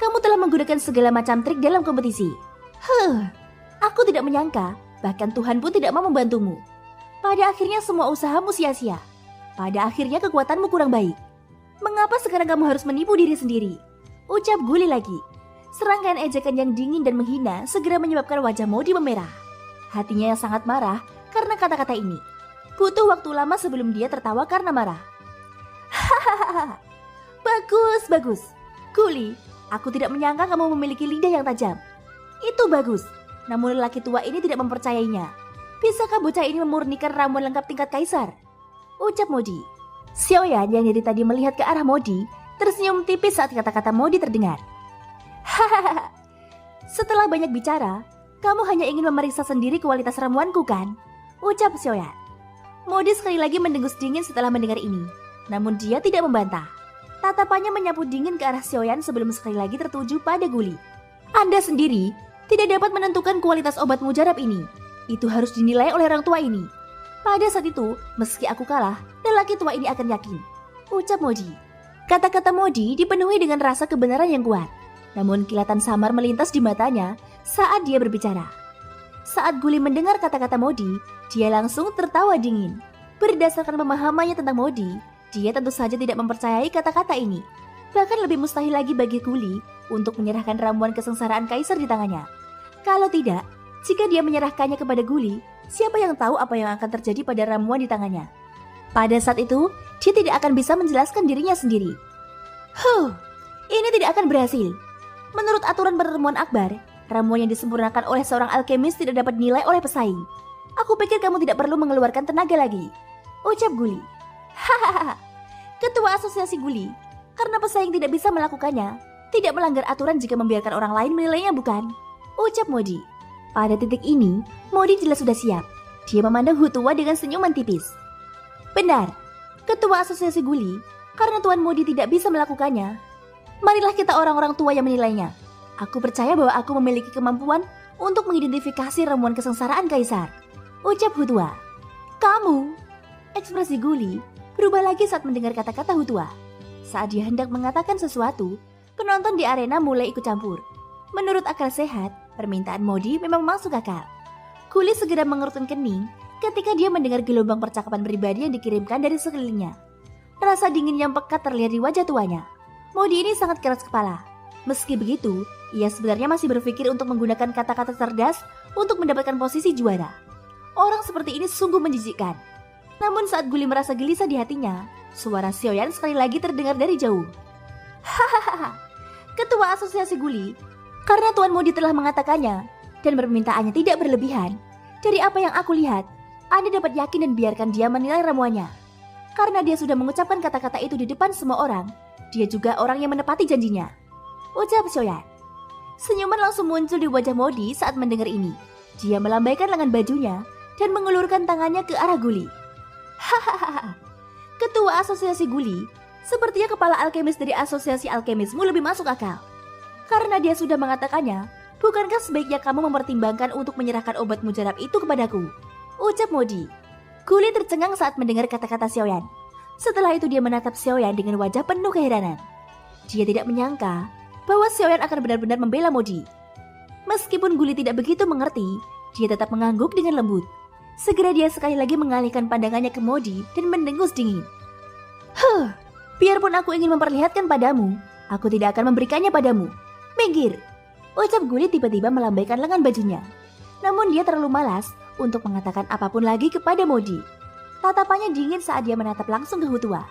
Kamu telah menggunakan segala macam trik dalam kompetisi. Aku tidak menyangka, bahkan Tuhan pun tidak mau membantumu. Pada akhirnya semua usahamu sia-sia. Pada akhirnya kekuatanmu kurang baik. Mengapa sekarang kamu harus menipu diri sendiri? Ucap Guli lagi. Serangkaian ejekan yang dingin dan menghina segera menyebabkan wajah Modi memerah. Hatinya yang sangat marah karena kata-kata ini. Butuh waktu lama sebelum dia tertawa karena marah. Hahaha, bagus. Guli, aku tidak menyangka kamu memiliki lidah yang tajam. Itu bagus, namun lelaki tua ini tidak mempercayainya. Bisakah bocah ini memurnikan ramuan lengkap tingkat kaisar? Ucap Modi. Xiaoyan yang dari tadi melihat ke arah Modi tersenyum tipis saat kata-kata Modi terdengar. Hahaha, setelah banyak bicara, kamu hanya ingin memeriksa sendiri kualitas ramuanku kan? Ucap Xiaoyan. Modi sekali lagi mendengus dingin setelah mendengar ini. Namun dia tidak membantah. Tatapannya menyapu dingin ke arah Xiaoyan sebelum sekali lagi tertuju pada Guli. Anda sendiri tidak dapat menentukan kualitas obat mujarab ini. Itu harus dinilai oleh orang tua ini. Pada saat itu, meski aku kalah, lelaki tua ini akan yakin. Ucap Modi. Kata-kata Modi dipenuhi dengan rasa kebenaran yang kuat. Namun kilatan samar melintas di matanya saat dia berbicara. Saat Guli mendengar kata-kata Modi, dia langsung tertawa dingin. Berdasarkan pemahamannya tentang Modi, dia tentu saja tidak mempercayai kata-kata ini. Bahkan lebih mustahil lagi bagi Guli untuk menyerahkan ramuan kesengsaraan kaisar di tangannya. Kalau tidak, jika dia menyerahkannya kepada Guli, siapa yang tahu apa yang akan terjadi pada ramuan di tangannya? Pada saat itu, dia tidak akan bisa menjelaskan dirinya sendiri. Ini tidak akan berhasil. Menurut aturan pertemuan akbar, ramuan yang disempurnakan oleh seorang alkemis tidak dapat dinilai oleh pesaing. Aku pikir kamu tidak perlu mengeluarkan tenaga lagi. Ucap Guli. Hahaha, ketua asosiasi Guli, karena pesaing tidak bisa melakukannya, tidak melanggar aturan jika membiarkan orang lain menilainya bukan? Ucap Modi. Pada titik ini, Modi jelas sudah siap. Dia memandang Hutua dengan senyuman tipis. Benar, ketua asosiasi Guli, karena Tuan Modi tidak bisa melakukannya, marilah kita orang-orang tua yang menilainya. Aku percaya bahwa aku memiliki kemampuan untuk mengidentifikasi ramuan kesengsaraan kaisar. Ucap Hutua. Kamu? Ekspresi Guli berubah lagi saat mendengar kata-kata Hutua. Saat dia hendak mengatakan sesuatu, penonton di arena mulai ikut campur. Menurut akal sehat, permintaan Modi memang masuk akal. Guli segera mengerutkan kening ketika dia mendengar gelombang percakapan pribadi yang dikirimkan dari sekelilingnya. Rasa dingin yang pekat terlihat di wajah tuanya. Modi ini sangat keras kepala. Meski begitu, ia sebenarnya masih berpikir untuk menggunakan kata-kata cerdas untuk mendapatkan posisi juara. Orang seperti ini sungguh menjijikkan. Namun saat Guli merasa gelisah di hatinya, suara Xiaoyan sekali lagi terdengar dari jauh. Hahaha, ketua asosiasi Guli, karena Tuan Modi telah mengatakannya dan permintaannya tidak berlebihan, dari apa yang aku lihat, Anda dapat yakin dan biarkan dia menilai ramuannya. Karena dia sudah mengucapkan kata-kata itu di depan semua orang, dia juga orang yang menepati janjinya. Ucap Xiaoyan. Senyuman langsung muncul di wajah Modi saat mendengar ini. Dia melambaikan lengan bajunya dan mengulurkan tangannya ke arah Guli. Hahaha. Ketua Asosiasi Guli, sepertinya kepala alkemis dari Asosiasi Alkemismu lebih masuk akal. Karena dia sudah mengatakannya, bukankah sebaiknya kamu mempertimbangkan untuk menyerahkan obat mujarab itu kepadaku? Ucap Modi. Guli tercengang saat mendengar kata-kata Xiaoyan. Setelah itu dia menatap Xiaoyan dengan wajah penuh keheranan. Dia tidak menyangka bahwa Xiaoyan akan benar-benar membela Modi. Meskipun Guli tidak begitu mengerti, dia tetap mengangguk dengan lembut. Segera dia sekali lagi mengalihkan pandangannya ke Modi dan mendengus dingin. Biarpun aku ingin memperlihatkan padamu, aku tidak akan memberikannya padamu. Minggir, ucap Guli tiba-tiba melambaikan lengan bajunya. Namun dia terlalu malas untuk mengatakan apapun lagi kepada Modi. Tatapannya dingin saat dia menatap langsung ke Hutua.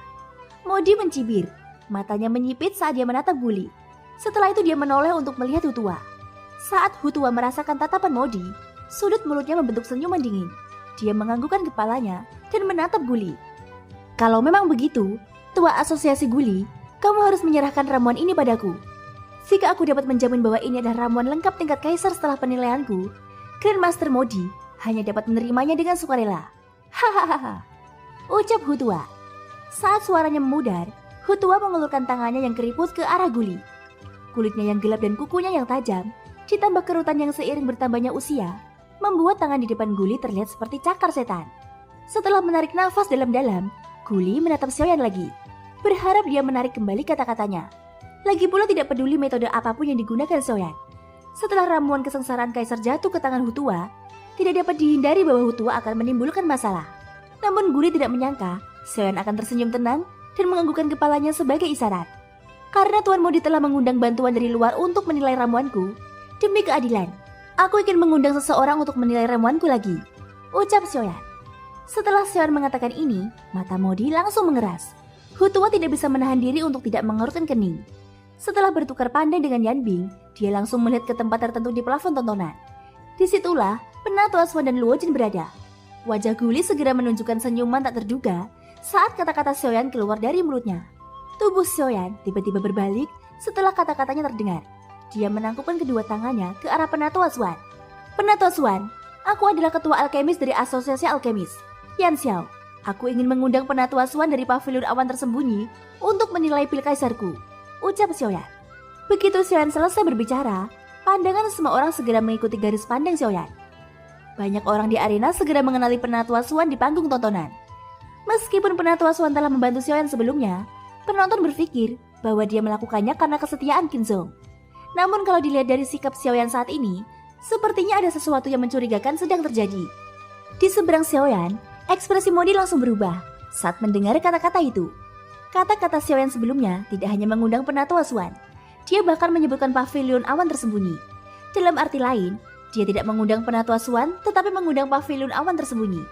Modi mencibir, matanya menyipit saat dia menatap Guli. Setelah itu dia menoleh untuk melihat Hutua. Saat Hutua merasakan tatapan Modi, sudut mulutnya membentuk senyuman dingin. Dia menganggukkan kepalanya dan menatap Guli. Kalau memang begitu, Tua Asosiasi Guli, kamu harus menyerahkan ramuan ini padaku. Jika aku dapat menjamin bahwa ini adalah ramuan lengkap tingkat kaisar setelah penilaianku, Grandmaster Modi hanya dapat menerimanya dengan sukarela. Hahaha, ucap Hutua. Saat suaranya memudar, Hutua mengulurkan tangannya yang keriput ke arah Guli. Kulitnya yang gelap dan kukunya yang tajam, ditambah kerutan yang seiring bertambahnya usia, membuat tangan di depan Guli terlihat seperti cakar setan. Setelah menarik nafas dalam-dalam, Guli menatap Xiaoyan lagi, berharap dia menarik kembali kata-katanya. Lagi pula tidak peduli metode apapun yang digunakan Xiaoyan. Setelah ramuan kesengsaraan kaisar jatuh ke tangan Hutua, tidak dapat dihindari bahwa Hutua akan menimbulkan masalah. Namun Guli tidak menyangka Xiaoyan akan tersenyum tenang dan menganggukkan kepalanya sebagai isyarat. Karena Tuan Modi telah mengundang bantuan dari luar untuk menilai ramuanku, demi keadilan, aku ingin mengundang seseorang untuk menilai ramuanku lagi, ucap Xiaoyan. Setelah Xiaoyan mengatakan ini, mata Modi langsung mengeras. Hutua tidak bisa menahan diri untuk tidak mengerutkan kening. Setelah bertukar pandang dengan Yan Bing, dia langsung melihat ke tempat tertentu di plafon tontonan. Disitulah Penatua Swan dan Luo Jin berada. Wajah Guli segera menunjukkan senyuman tak terduga saat kata-kata Xiaoyan keluar dari mulutnya. Tubuh Xiaoyan tiba-tiba berbalik setelah kata-katanya terdengar. Dia menangkupkan kedua tangannya ke arah Penatua Swan. Penatua Swan, aku adalah ketua alkemis dari Asosiasi Alkemis, Yan Xiao. Aku ingin mengundang Penatua Swan dari Pavilion Awan Tersembunyi untuk menilai pil kaisarku, ucap Xiaoyan. Begitu Xiaoyan selesai berbicara, pandangan semua orang segera mengikuti garis pandang Xiaoyan. Banyak orang di arena segera mengenali Penatua Swan di panggung tontonan. Meskipun Penatua Swan telah membantu Xiaoyan sebelumnya, penonton berpikir bahwa dia melakukannya karena kesetiaan Qinzhong. Namun kalau dilihat dari sikap Xiaoyan saat ini, sepertinya ada sesuatu yang mencurigakan sedang terjadi. Di seberang Xiaoyan, ekspresi Modi langsung berubah saat mendengar kata-kata itu. Kata-kata Xiaoyan sebelumnya tidak hanya mengundang Penatua Swan, dia bahkan menyebutkan Pavilion Awan Tersembunyi. Dalam arti lain, dia tidak mengundang Penatua Swan tetapi mengundang Pavilion Awan Tersembunyi.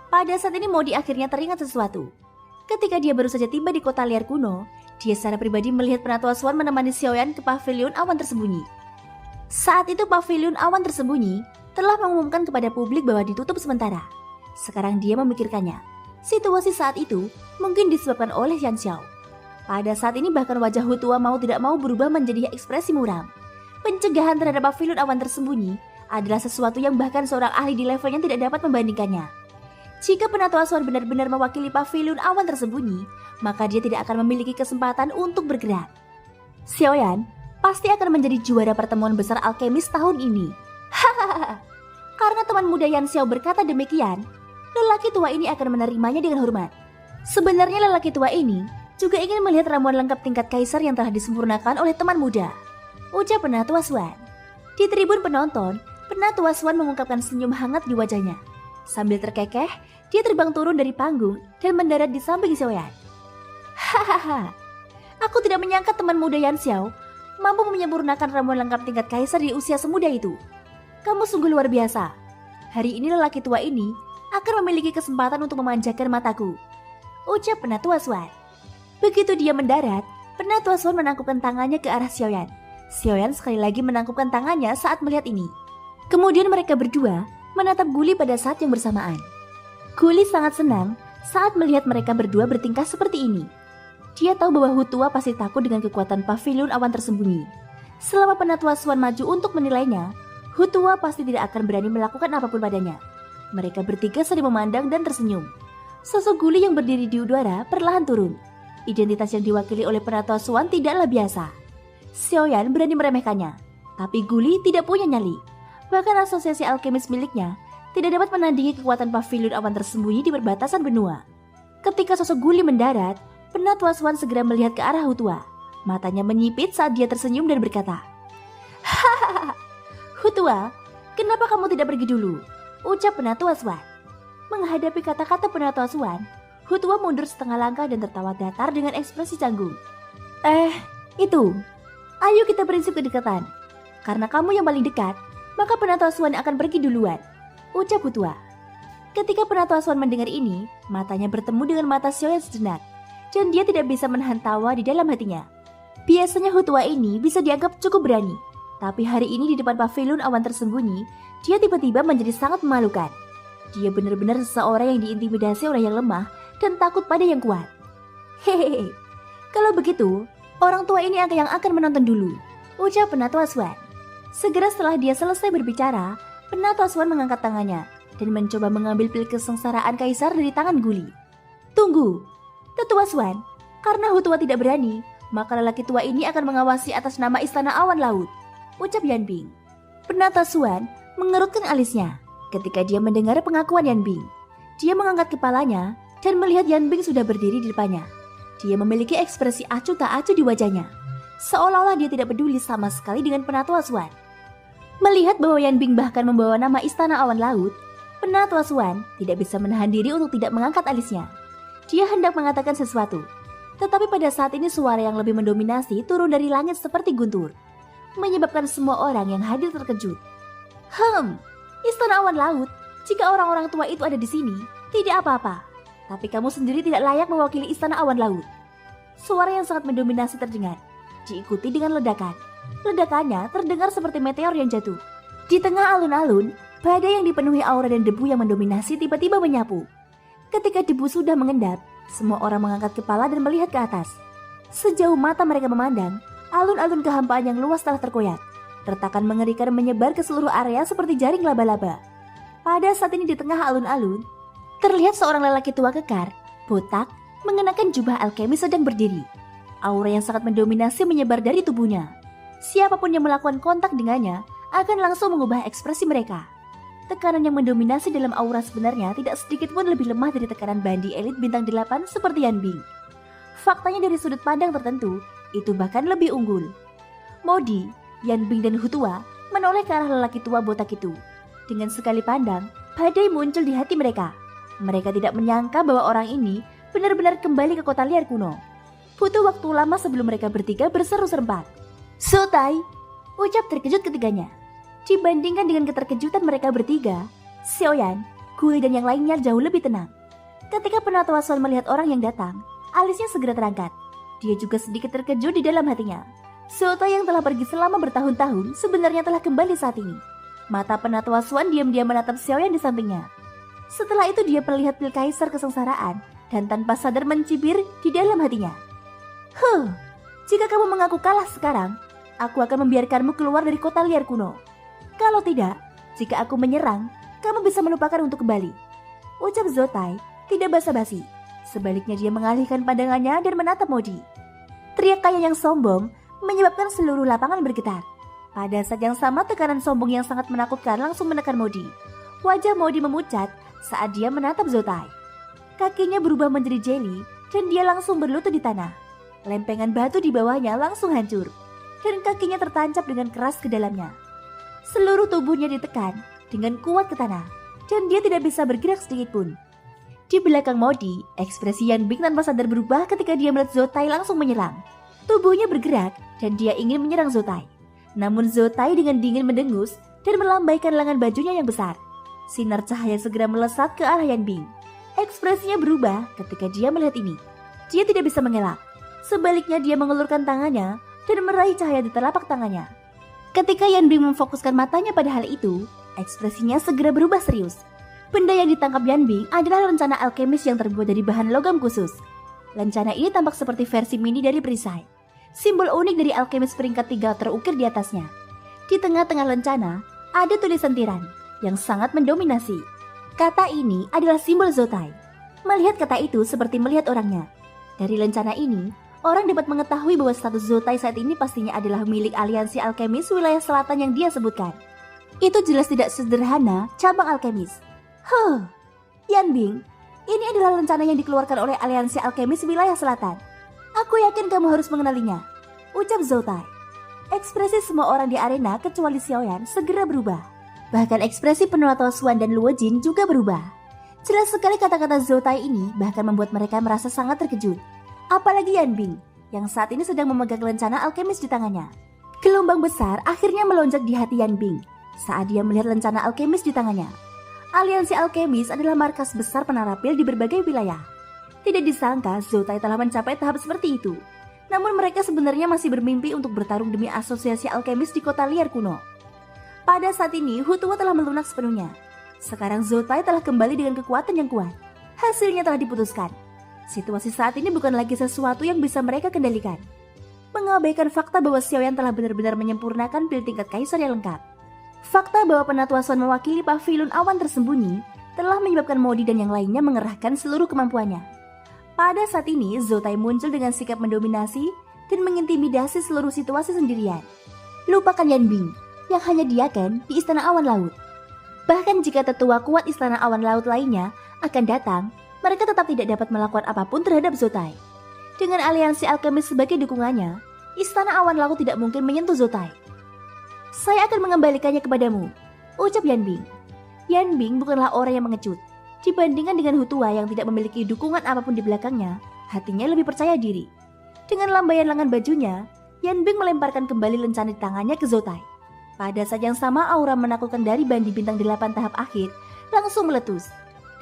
Pada saat ini Modi akhirnya teringat sesuatu. Ketika dia baru saja tiba di kota liar kuno, dia secara pribadi melihat Penatua Swan menemani Xiaoyan ke Pavilion Awan Tersembunyi. Saat itu Pavilion Awan Tersembunyi telah mengumumkan kepada publik bahwa ditutup sementara. Sekarang dia memikirkannya. Situasi saat itu mungkin disebabkan oleh Yan Xiao. Pada saat ini bahkan wajah Hutua mau tidak mau berubah menjadi ekspresi muram. Pencegahan terhadap Pavilion Awan Tersembunyi adalah sesuatu yang bahkan seorang ahli di levelnya tidak dapat membandingkannya. Jika Penatua Swan benar-benar mewakili Pavilion Awan Tersembunyi, maka dia tidak akan memiliki kesempatan untuk bergerak. Xiaoyan pasti akan menjadi juara pertemuan besar alkemis tahun ini. Hahaha. Karena teman muda Yan Xiao berkata demikian, lelaki tua ini akan menerimanya dengan hormat. Sebenarnya lelaki tua ini juga ingin melihat ramuan lengkap tingkat kaisar yang telah disempurnakan oleh teman muda, ucap Penatua Swan. Di tribun penonton, Penatua Swan mengungkapkan senyum hangat di wajahnya. Sambil terkekeh, dia terbang turun dari panggung dan mendarat di samping Xiaoyan. Hahaha, aku tidak menyangka teman muda Yan Xiao mampu menyempurnakan ramuan lengkap tingkat kaisar di usia semuda itu. Kamu sungguh luar biasa. Hari ini lelaki tua ini akan memiliki kesempatan untuk memanjakan mataku, ucap Penatua Swan. Begitu dia mendarat, Penatua Swan menangkupkan tangannya ke arah Xiaoyan. Xiaoyan sekali lagi menangkupkan tangannya saat melihat ini. Kemudian mereka berdua menatap Guli pada saat yang bersamaan. Guli sangat senang saat melihat mereka berdua bertingkah seperti ini. Dia tahu bahwa Hutua pasti takut dengan kekuatan Pavilion Awan Tersembunyi. Selama Penatua Swan maju untuk menilainya, Hutua pasti tidak akan berani melakukan apapun padanya. Mereka bertiga saling memandang dan tersenyum. Sosok Guli yang berdiri di udara perlahan turun. Identitas yang diwakili oleh Penatua Swan tidaklah biasa. Xiaoyan berani meremehkannya, tapi Guli tidak punya nyali. Bahkan asosiasi alkemis miliknya tidak dapat menandingi kekuatan pavilion awan tersembunyi di perbatasan benua. Ketika sosok Guli mendarat, Penatua Swan segera melihat ke arah Hutua. Matanya menyipit saat dia tersenyum dan berkata, "Hahaha, Hutua, kenapa kamu tidak pergi dulu?" ucap Penatua Swan. Menghadapi kata-kata Penatua Swan, Hutua mundur setengah langkah dan tertawa datar dengan ekspresi canggung. Itu, ayo kita prinsip kedekatan. Karena kamu yang paling dekat, maka Penatua Swan akan pergi duluan, ucap Hutua. Ketika Penatua Swan mendengar ini, matanya bertemu dengan mata Xiaoyan sejenak, dan dia tidak bisa menahan tawa di dalam hatinya. Biasanya Hutua ini bisa dianggap cukup berani, tapi hari ini di depan pavilion awan tersembunyi, dia tiba-tiba menjadi sangat memalukan. Dia benar-benar seseorang yang diintimidasi oleh yang lemah dan takut pada yang kuat. Hehehe, kalau begitu, orang tua ini yang akan menonton dulu, ucap Penatua Swan. Segera setelah dia selesai berbicara, Penatua Swan mengangkat tangannya dan mencoba mengambil pil kesengsaraan kaisar dari tangan Guli. Tunggu, Tetua Swan, karena Hutua tidak berani, maka lelaki tua ini akan mengawasi atas nama Istana Awan Laut, ucap Yanbing. Penatua Swan mengerutkan alisnya ketika dia mendengar pengakuan Yanbing. Dia mengangkat kepalanya dan melihat Yanbing sudah berdiri di depannya. Dia memiliki ekspresi acuh tak acuh di wajahnya, seolah-olah dia tidak peduli sama sekali dengan Penatua Swan. Melihat bahwa Yanbing bahkan membawa nama Istana Awan Laut, Penatua Swan tidak bisa menahan diri untuk tidak mengangkat alisnya. Dia hendak mengatakan sesuatu, tetapi pada saat ini suara yang lebih mendominasi turun dari langit seperti guntur, menyebabkan semua orang yang hadir terkejut. Istana Awan Laut, jika orang-orang tua itu ada di sini, tidak apa-apa. Tapi kamu sendiri tidak layak mewakili Istana Awan Laut. Suara yang sangat mendominasi terdengar, diikuti dengan ledakan. Ledakannya terdengar seperti meteor yang jatuh. Di tengah alun-alun, badai yang dipenuhi aura dan debu yang mendominasi tiba-tiba menyapu. Ketika debu sudah mengendap, semua orang mengangkat kepala dan melihat ke atas. Sejauh mata mereka memandang, alun-alun kehampaan yang luas telah terkoyak. Retakan mengerikan menyebar ke seluruh area seperti jaring laba-laba. Pada saat ini di tengah alun-alun, terlihat seorang lelaki tua kekar, botak, mengenakan jubah alkemis sedang berdiri. Aura yang sangat mendominasi menyebar dari tubuhnya. Siapapun yang melakukan kontak dengannya akan langsung mengubah ekspresi mereka. Tekanan yang mendominasi dalam aura sebenarnya tidak sedikit pun lebih lemah dari tekanan bandi elit bintang 8 seperti Yanbing. Faktanya dari sudut pandang tertentu, itu bahkan lebih unggul. Modi, Yanbing dan Hutua menoleh ke arah lelaki tua botak itu. Dengan sekali pandang, badai muncul di hati mereka. Mereka tidak menyangka bahwa orang ini benar-benar kembali ke kota liar kuno. Butuh waktu lama sebelum mereka bertiga berseru serempak. "Zotai!" ucap terkejut ketiganya. Dibandingkan dengan keterkejutan mereka bertiga, Xiaoyan, Guli dan yang lainnya jauh lebih tenang. Ketika Penatua Swan melihat orang yang datang, alisnya segera terangkat. Dia juga sedikit terkejut di dalam hatinya. Zotai yang telah pergi selama bertahun-tahun sebenarnya telah kembali saat ini. Mata Penatua Swan diam-diam menatap Xiaoyan di sampingnya. Setelah itu dia melihat pil kaisar kesengsaraan dan tanpa sadar mencibir di dalam hatinya. Jika kamu mengaku kalah sekarang, aku akan membiarkanmu keluar dari kota liar kuno. Kalau tidak, jika aku menyerang, kamu bisa melupakan untuk kembali, ucap Zotai tidak basa-basi. Sebaliknya dia mengalihkan pandangannya dan menatap Modi. Teriakannya yang sombong menyebabkan seluruh lapangan bergetar. Pada saat yang sama, tekanan sombong yang sangat menakutkan langsung menekan Modi. Wajah Modi memucat saat dia menatap Zotai. Kakinya berubah menjadi jeli dan dia langsung berlutut di tanah. Lempengan batu di bawahnya langsung hancur dan kakinya tertancap dengan keras ke dalamnya. Seluruh tubuhnya ditekan dengan kuat ke tanah dan dia tidak bisa bergerak sedikit pun. Di belakang Modi, ekspresi Yanbing tanpa sadar berubah ketika dia melihat Zotai langsung menyerang. Tubuhnya bergerak dan dia ingin menyerang Zotai. Namun Zotai dengan dingin mendengus dan melambaikan lengan bajunya yang besar. Sinar cahaya segera melesat ke arah Yanbing. Ekspresinya berubah ketika dia melihat ini. Dia tidak bisa mengelak. Sebaliknya dia mengulurkan tangannya dan meraih cahaya di telapak tangannya. Ketika Yanbing memfokuskan matanya pada hal itu, ekspresinya segera berubah serius. Benda yang ditangkap Yanbing adalah lencana alkemis yang terbuat dari bahan logam khusus. Lencana ini tampak seperti versi mini dari perisai. Simbol unik dari alkemis peringkat 3 terukir di atasnya. Di tengah-tengah lencana, ada tulisan tiran yang sangat mendominasi. Kata ini adalah simbol Zotai. Melihat kata itu seperti melihat orangnya. Dari lencana ini, orang dapat mengetahui bahwa status Zotai saat ini pastinya adalah milik aliansi alkemis wilayah selatan yang dia sebutkan. Itu jelas tidak sederhana cabang alkemis. Yanbing, ini adalah rencana yang dikeluarkan oleh aliansi alkemis wilayah selatan. Aku yakin kamu harus mengenalinya, ucap Zotai. Ekspresi semua orang di arena kecuali Xiaoyan segera berubah. Bahkan ekspresi Penatua Suan dan Luo Jin juga berubah. Jelas sekali kata-kata Zotai ini bahkan membuat mereka merasa sangat terkejut. Apalagi Yanbing, yang saat ini sedang memegang lencana alkemis di tangannya. Gelombang besar akhirnya melonjak di hati Yanbing saat dia melihat lencana alkemis di tangannya. Aliansi alkemis adalah markas besar penarapil di berbagai wilayah. Tidak disangka Zotai telah mencapai tahap seperti itu. Namun mereka sebenarnya masih bermimpi untuk bertarung demi asosiasi alkemis di kota liar kuno. Pada saat ini Hutua telah melunak sepenuhnya. Sekarang Zotai telah kembali dengan kekuatan yang kuat. Hasilnya telah diputuskan. Situasi saat ini bukan lagi sesuatu yang bisa mereka kendalikan. Mengabaikan fakta bahwa Xiaoyan telah benar-benar menyempurnakan pil tingkat kaisar yang lengkap. Fakta bahwa Penatua Suan mewakili pavilion awan tersembunyi telah menyebabkan Modi dan yang lainnya mengerahkan seluruh kemampuannya. Pada saat ini, Zotai muncul dengan sikap mendominasi dan mengintimidasi seluruh situasi sendirian. Lupakan Yanbing, yang hanya diaken di Istana Awan Laut. Bahkan jika tetua kuat Istana Awan Laut lainnya akan datang, mereka tetap tidak dapat melakukan apapun terhadap Zotai. Dengan aliansi alkemis sebagai dukungannya, Istana Awan Laut tidak mungkin menyentuh Zotai. Saya akan mengembalikannya kepadamu, ucap Yanbing. Yanbing bukanlah orang yang mengecut. Dibandingkan dengan Hutua yang tidak memiliki dukungan apapun di belakangnya, hatinya lebih percaya diri. Dengan lambaian lengan bajunya, Yanbing melemparkan kembali lencana di tangannya ke Zotai. Pada saat yang sama, aura menakutkan dari Bandi Bintang 8 tahap akhir langsung meletus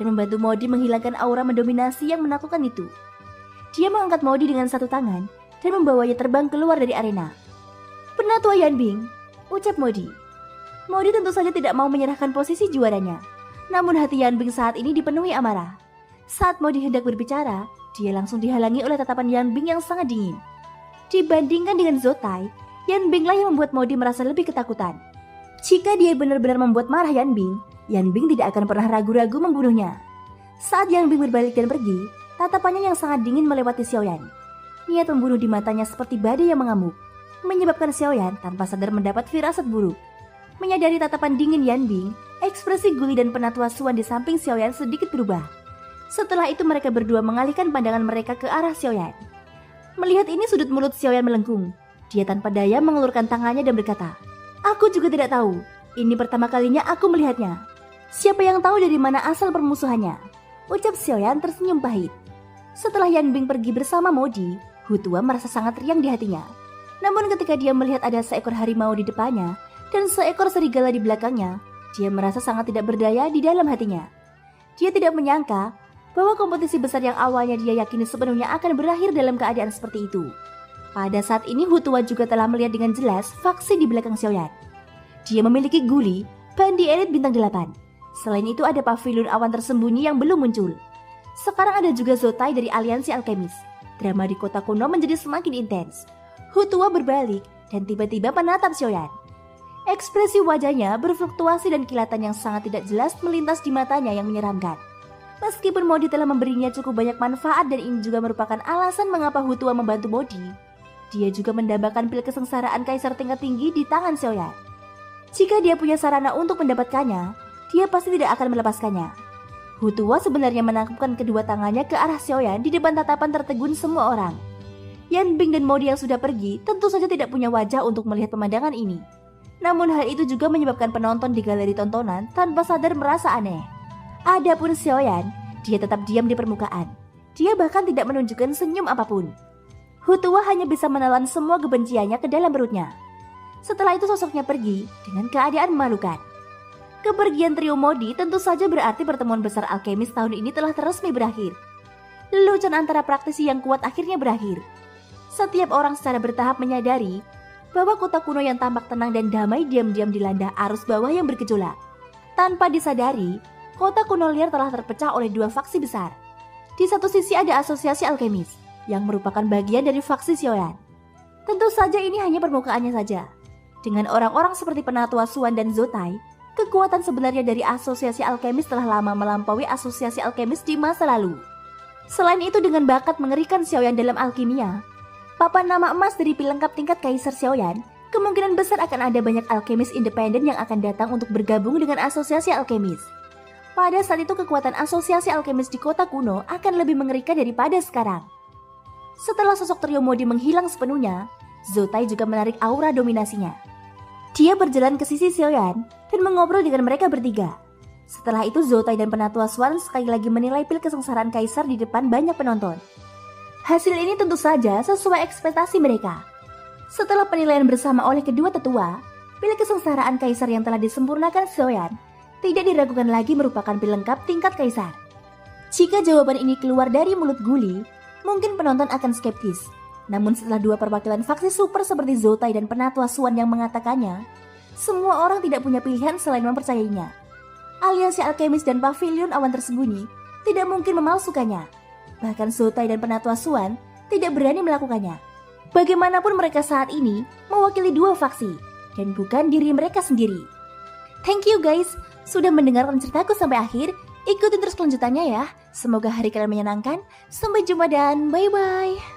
dan membantu Modi menghilangkan aura mendominasi yang menakutkan itu. Dia mengangkat Modi dengan satu tangan dan membawanya terbang keluar dari arena. Penatua Yanbing, ucap Modi. Modi tentu saja tidak mau menyerahkan posisi juaranya. Namun hati Yanbing saat ini dipenuhi amarah. Saat Modi hendak berbicara, dia langsung dihalangi oleh tatapan Yanbing yang sangat dingin. Dibandingkan dengan Zotai, Yanbing lah yang membuat Modi merasa lebih ketakutan. Jika dia benar-benar membuat marah Yanbing, Yanbing tidak akan pernah ragu-ragu membunuhnya. Saat Yanbing berbalik dan pergi, tatapannya yang sangat dingin melewati Xiaoyan. Niat membunuh di matanya seperti badai yang mengamuk, menyebabkan Xiaoyan tanpa sadar mendapat firasat buruk. Menyadari tatapan dingin Yanbing, ekspresi Guli dan Penatua Suan di samping Xiaoyan sedikit berubah. Setelah itu mereka berdua mengalihkan pandangan mereka ke arah Xiaoyan. Melihat ini sudut mulut Xiaoyan melengkung. Dia tanpa daya mengelurkan tangannya dan berkata, "Aku juga tidak tahu. Ini pertama kalinya aku melihatnya. Siapa yang tahu dari mana asal permusuhannya?" Ucap Xiaoyan tersenyum pahit. Setelah Yanbing pergi bersama Modi, Hutua merasa sangat riang di hatinya. Namun ketika dia melihat ada seekor harimau di depannya dan seekor serigala di belakangnya, dia merasa sangat tidak berdaya di dalam hatinya. Dia tidak menyangka bahwa kompetisi besar yang awalnya dia yakini sepenuhnya akan berakhir dalam keadaan seperti itu. Pada saat ini Hutua juga telah melihat dengan jelas faksi di belakang Xiaoyan. Dia memiliki Guli, Bandi Elit Bintang 8. Selain itu ada pavilion awan tersembunyi yang belum muncul. Sekarang ada juga Zotai dari aliansi alkemis. Drama di kota kuno menjadi semakin intens. Hutua berbalik dan tiba-tiba menatap Xiaoyan. Ekspresi wajahnya berfluktuasi dan kilatan yang sangat tidak jelas melintas di matanya yang menyeramkan. Meskipun Modi telah memberinya cukup banyak manfaat dan ini juga merupakan alasan mengapa Hutua membantu Modi, dia juga mendambakan pil kesengsaraan kaisar tingkat tinggi di tangan Xiaoyan. Jika dia punya sarana untuk mendapatkannya, dia pasti tidak akan melepaskannya. Hutua sebenarnya menangkupkan kedua tangannya ke arah Xiaoyan di depan tatapan tertegun semua orang. Yanbing dan Modi yang sudah pergi tentu saja tidak punya wajah untuk melihat pemandangan ini. Namun hal itu juga menyebabkan penonton di galeri tontonan tanpa sadar merasa aneh. Adapun Xiaoyan, dia tetap diam di permukaan. Dia bahkan tidak menunjukkan senyum apapun. Hutua hanya bisa menelan semua kebenciannya ke dalam perutnya. Setelah itu sosoknya pergi dengan keadaan memalukan. Kepergian trio Modi tentu saja berarti pertemuan besar alkemis tahun ini telah resmi berakhir. Lelucon antara praktisi yang kuat akhirnya berakhir. Setiap orang secara bertahap menyadari bahwa kota kuno yang tampak tenang dan damai diam-diam dilanda arus bawah yang bergejolak. Tanpa disadari, kota kuno liar telah terpecah oleh dua faksi besar. Di satu sisi ada asosiasi alkemis, yang merupakan bagian dari faksi Xiaoyan. Tentu saja ini hanya permukaannya saja. Dengan orang-orang seperti Penatua Suan dan Zotai, kekuatan sebenarnya dari asosiasi alkemis telah lama melampaui asosiasi alkemis di masa lalu. Selain itu, dengan bakat mengerikan Xiaoyan dalam alkimia, papan nama emas dari pelengkap tingkat Kaisar Xiaoyan, kemungkinan besar akan ada banyak alkemis independen yang akan datang untuk bergabung dengan asosiasi alkemis. Pada saat itu kekuatan asosiasi alkemis di kota kuno akan lebih mengerikan daripada sekarang. Setelah sosok trio Modi menghilang sepenuhnya, Zoutai juga menarik aura dominasinya. Dia berjalan ke sisi Xiaoyan dan mengobrol dengan mereka bertiga. Setelah itu Zoutai dan Penatua Swan sekali lagi menilai pil kesengsaraan Kaisar di depan banyak penonton. Hasil ini tentu saja sesuai ekspektasi mereka. Setelah penilaian bersama oleh kedua tetua, pil kesengsaraan Kaisar yang telah disempurnakan Xiaoyan tidak diragukan lagi merupakan pil lengkap tingkat Kaisar. Jika jawaban ini keluar dari mulut Guli, mungkin penonton akan skeptis. Namun setelah dua perwakilan faksi super seperti Zoutai dan Penatua Swan yang mengatakannya, semua orang tidak punya pilihan selain mempercayainya. Aliansi alkemis dan pavilion awan tersembunyi tidak mungkin memalsukannya. Bahkan Zoutai dan Penatua Swan tidak berani melakukannya. Bagaimanapun mereka saat ini mewakili dua faksi dan bukan diri mereka sendiri. Thank you guys sudah mendengarkan ceritaku sampai akhir. Ikutin terus kelanjutannya ya. Semoga hari kalian menyenangkan. Sampai jumpa dan bye-bye.